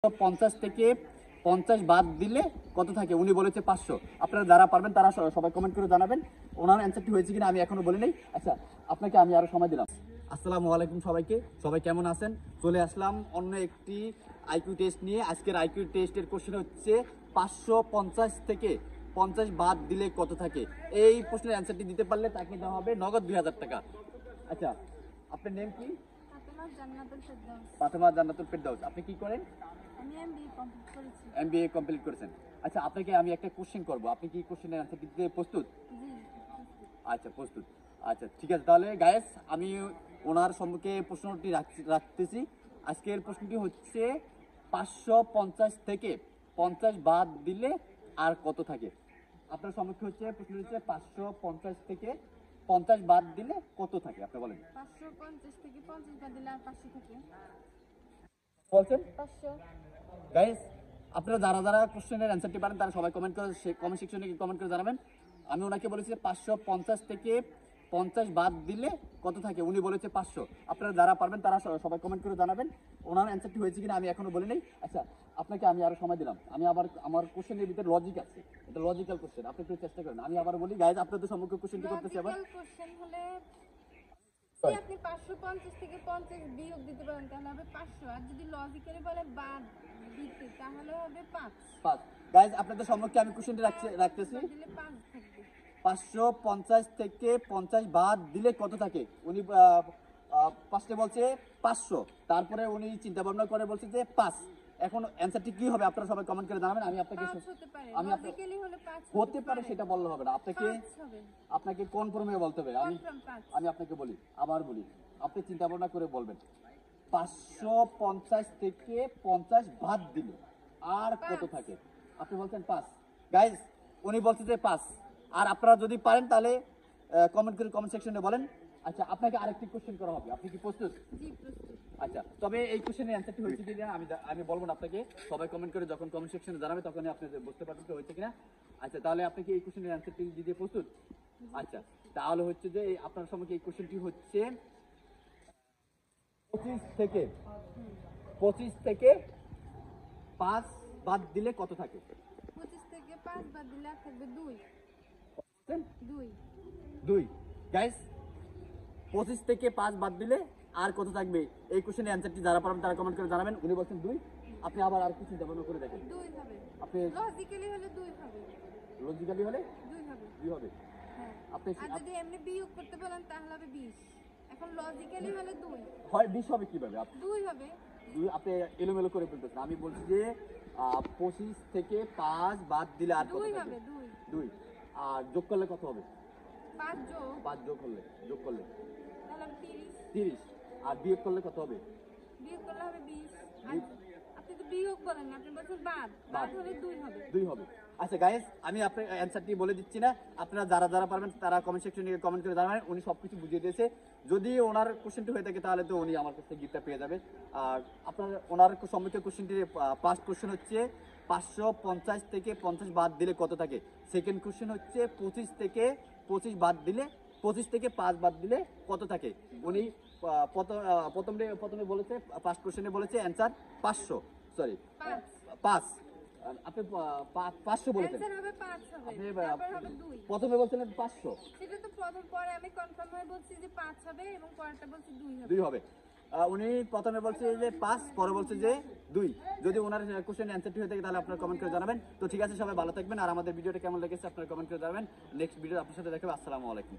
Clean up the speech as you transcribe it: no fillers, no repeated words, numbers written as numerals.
50 থেকে 50 বাদ দিলে কত থাকে? উনি বলেছে 500। আপনারা যারা পারবেন তারা সবাই কমেন্ট করে জানাবেন ওনার অ্যান্সারটি হয়েছে কিনা, আমি এখনো বলি নাই। আচ্ছা, আপনাকে আমি আরো সময় দিলাম। আসসালামু আলাইকুম সবাইকে, সবাই কেমন আছেন? চলে আসলাম অন্য একটি আইকিউ টেস্ট নিয়ে। আজকের আইকিউ টেস্টের কোশ্চেন হচ্ছে 550 থেকে 50 বাদ দিলে কত থাকে। এই প্রশ্নের অ্যান্সারটি দিতে পারলে তাকে দেওয়া হবে নগদ 2000 টাকা। আচ্ছা, আপনার নেম কি? ফাতেমা জান্নাতুল ফেরদৌস। আপনি কি করেন? আমি এমবিএ কমপ্লিট করেছি। এমবিএ কমপ্লিট করেছেন। আচ্ছা, আপনাকে আমি একটা কোশ্চেন করব, আপনি কি কোশ্চেনের অ্যান্সার দিতে প্রস্তুত? জি। আচ্ছা, প্রস্তুত। আচ্ছা, ঠিক আছে, তাহলে গায়েস আমি ওনার সম্মুখে প্রশ্নটি রাখতেছি। আজকের প্রশ্নটি হচ্ছে 550 থেকে 50 বাদ দিলে আর কত থাকে? আপনার সম্মুখে হচ্ছে প্রশ্ন হচ্ছে 550 থেকে 50 বাদ দিলে কত থাকে, আপনি বলেন। 550 থেকে 50 বাদ দিলে আর 500 থাকে। বলছেন 500। গাইস, আপনারা যারা যারা কোশ্চেনের অ্যান্সারটি পারেন তারা সবাই কমেন্ট সেকশনে কমেন্ট করে জানাবেন। আমি ওনাকে বলেছি 550 থেকে 50 বাদ দিলে কত থাকে, উনি বলেছে 500। আপনারা যারা পারবেন তারা সবাই কমেন্ট করে জানাবেন ওনার অ্যান্সারটি হয়েছে কিনা, আমি এখনো বলি নাই। আচ্ছা, আপনাকে আমি আরো সময় দিলাম। আমি আবার আমার কোশ্চেনের ভিতরে লজিক আছে, এটা লজিক্যাল কোশ্চেন, আপনি একটু চেষ্টা করেন। আমি আবার বলি গাইস, আপনাদের সম্মুখে কোশ্চেনটি করতেছি আবার। লজিক্যাল কোশ্চেন হলে যদি আপনি 550 থেকে 50 বিয়োগ দিতে পারেন তাহলে হবে 500, আর যদি লজিক্যালি বলে বাদ দিতে তাহলে হবে 5। গাইস, আপনাদের সম্মুখে আমি কোশ্চেনটি রাখতেছি। দিলে 5 থাকবে। 550 থেকে 50 বাদ দিলে কত থাকে? উনি ফার্স্টে বলছে 500, তারপরে উনি চিন্তা ভাবনা করে বলছে যে 5। এখন অ্যান্সারটি কি হবে আপনারা সবাই কমেন্ট করে জানাবেন। আমি আপনাকে 5 হতে পারে, আমি লজিক্যালি হলে 5 হতে পারে সেটা বললে হবে না, আপনাকে 5 হবে। আপনাকে কনফার্মে বলতে হবে। কনফার্ম 5। আমি আপনাকে বলি, আবার বলি, আপনি চিন্তা ভাবনা করে বলবেন 550 থেকে 50 বাদ দিলে আর কত থাকে। আপনি বলছেন 5। গাইজ, উনি বলছে যে 5। আর আপনারা যদি পারেন তাহলে কমেন্ট করে কমেন্ট সেকশনে বলেন। আচ্ছা, আপনাকে আরেকটি কোশ্চেন করা হবে, আপনি কি প্রস্তুত? জি, প্রস্তুত। আচ্ছা, তবে এই কোশ্চেনের অ্যান্সারটি হয়েছে কিনা আমি বলবো না আপনাকে, সবাই কমেন্ট করে যখন কমেন্ট সেকশনে জানাবে তখনই আপনি বুঝতে পারবেন যে হয়েছে কিনা। আচ্ছা, তাহলে আপনি কি এই কোশ্চেনের অ্যান্সারটি দিতে প্রস্তুত? আচ্ছা, তাহলে হচ্ছে যে আপনার সম্মুখে এই কোশ্চেনটি হচ্ছে 25 থেকে 5 বাদ দিলে কত থাকে? 25 থেকে 5 বাদ দিলে আর থাকবে 2। 2। গাইস, 25 থেকে 5 বাদ দিলে আর কত থাকবে? এই কোশ্চেনের অ্যান্সারটি যারা পারবেন তারা কমেন্ট করে জানাবেন। উনি বলছেন 2। আপনি আবার আর কিছু চিন্তা করে দেখেন। 2 হবে। আপনি লজিক্যালি হলে 2 হবে। লজিক্যালি হলে 2 হবে। 2 হবে। হ্যাঁ। আপনি আর যদি এমনি বিয়োগ করতে বলেন তাহলে হবে 20। এখন লজিক্যালি হলে 2। হয় 20 হবে কিভাবে? 2 হবে। 2 আপনি এলোমেলো করে ফেলতেছেন। আমি বলছি যে 25 থেকে 5 বাদ দিলে আর কত 2 থাকবে? হবে। 2 2। আর যোগ করলে কত হবে? 5 যোগ 5 যোগ করলে তাহলে হবে 30। 30। আর বিয়োগ করলে কত হবে? বিয়োগ করলে হবে 20। আর আপনি তো বিয়োগ বলেন না, আপনি বলছেন বাদ হলে 2 হবে। 2 হবে। আচ্ছা গাইস, আমি আপনার অ্যান্সারটি বলে দিচ্ছি না, আপনারা যারা যারা পারবেন তারা কমেন্ট সেকশনে কমেন্ট করে জানাবেন। উনি সবকিছু বুঝিয়ে দিয়েছে। যদি ওনার কোশ্চেনটি হয়ে থাকে তাহলে তো উনি আমার কাছে গিফটটা পেয়ে যাবে। আর আপনার ওনার সম্মুখে কোশ্চেনটির ফার্স্ট কোশ্চেন হচ্ছে 550 থেকে 50 বাদ দিলে কত থাকে। সেকেন্ড কোশ্চেন হচ্ছে 25 থেকে 25 বাদ দিলে 25 থেকে 5 বাদ দিলে কত থাকে। উনি প্রথমে বলেছে, ফার্স্ট কোশ্চেনে বলেছে অ্যান্সার 500, সরি 5। আপনি 500 বলেছেন। অ্যানসার হবে 5 হবে। আপনি তারপর হবে 2। প্রথমে বলছিলেন 500। সেটা তো প্রথম, পরে আমি কনফার্ম হয়ে বলছি যে 5 হবে এবং পরেরটা বলছি 2 হবে। 2 হবে। উনি প্রথমে বলছে যে 5, পরে বলছে যে 2। যদি ওনার কোশ্চেন অ্যান্সারটি হয়ে থাকে তাহলে আপনারা কমেন্ট করে জানাবেন। তো ঠিক আছে, সবাই ভালো থাকবেন। আর আমাদের ভিডিওটা কেমন লেগেছে আপনারা কমেন্ট করে জানাবেন। নেক্সট ভিডিও আপনার সাথে দেখাবো। আসসালামু আলাইকুম।